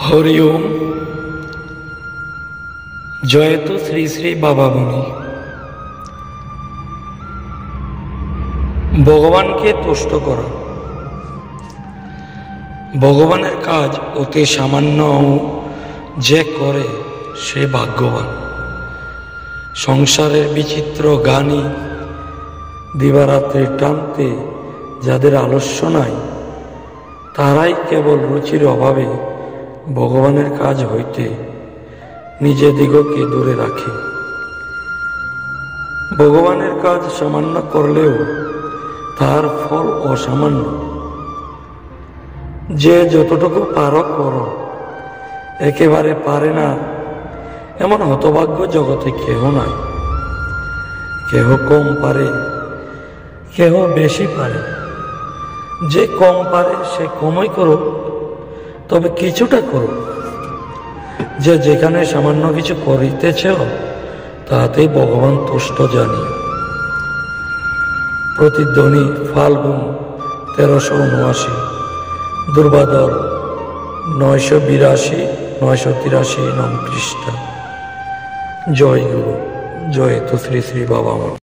হরি ওম। জয়তু শ্রী শ্রী বাবা মুনি। ভগবানকে তুষ্ট করা। ভগবানের কাজ অতি সামান্য যে করে সে ভাগ্যবান। সংসারের বিচিত্র গানি দিবারাত্রির টানতে যাদের আলস্য নাই, তারাই কেবল রুচির অভাবে ভগবানের কাজ হইতে নিজেদিগকে দূরে রাখে। ভগবানের কাজ সামান্য করলেও তার ফল অসামান্য। যে যতটুকু পারো করো, একেবারে পারে না এমন হতভাগ্য জগতে কেহ নাই। কেহ কম পারে, কেহ বেশি পারে। যে কম পারে সে কমই করো, তবে কিছুটা করো। যে যেখানে সামান্য কিছু করিতেছ তাতেই ভগবান তুষ্ট জানি। প্রতিধ্বনি ফাল্গুন 1379, দুর্বাদর 982-983 নম খ্রিস্টা। জয় গুরু। জয় তো শ্রী শ্রী বাবা।